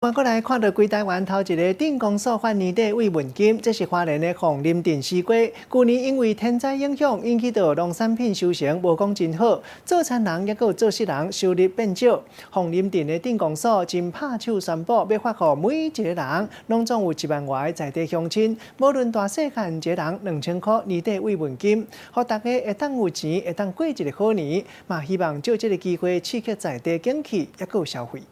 我过来看到规台湾头一个镇公所发年底慰问金，这是花莲的凤林镇西瓜。去年因为天灾影响，引起到农产品收成无讲真好，做田人也有做事人收入变少。凤林镇的镇公所真拍手宣布，要发给每一个人，拢总有1万外在地乡亲，无论大细汉，一个人2000块年底慰问金，互大家会当有钱，会当过一个好年。嘛，希望借这个机会刺激在地景气，也有消费。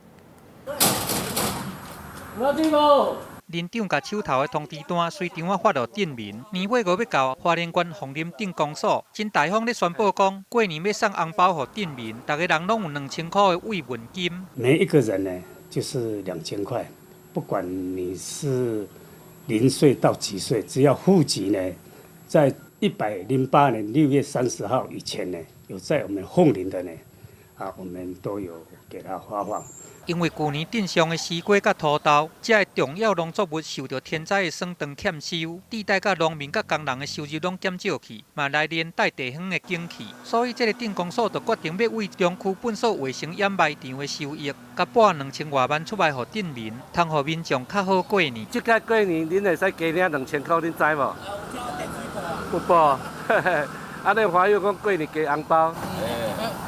林长甲手头的通知单随场发予镇民，年尾5要到，花莲县凤林镇公所真大方咧宣布讲，过年要送红包予镇民，大家人拢有2000块的慰问金。每一个人呢，就是2000块，不管你是0岁到几岁，只要户籍呢，在108年6月30号以前呢，有在我们凤林的呢，我们都有给他发放。因为去年镇上的西瓜甲土豆，这个重要农作物受到天灾的霜冻欠收，地带甲农民甲工人的收入拢减少去，嘛来连带地方的景气，所以这个镇公所就决定要为中区本所卫生掩埋场的收益，甲拨2000多万出来予镇民，通予民众较好过年。即届过年，恁会使加领2000块，恁知无？有报，安尼欢喜讲过年加红包。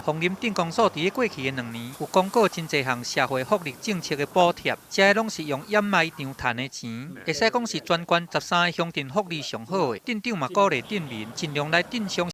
凤林镇公所伫过去的2年，有公告真侪项社会福利政策的补贴，这些拢是用掩埋场赚的钱，会使讲是全县13个乡镇福利上好的。镇长嘛鼓励镇民尽量来镇上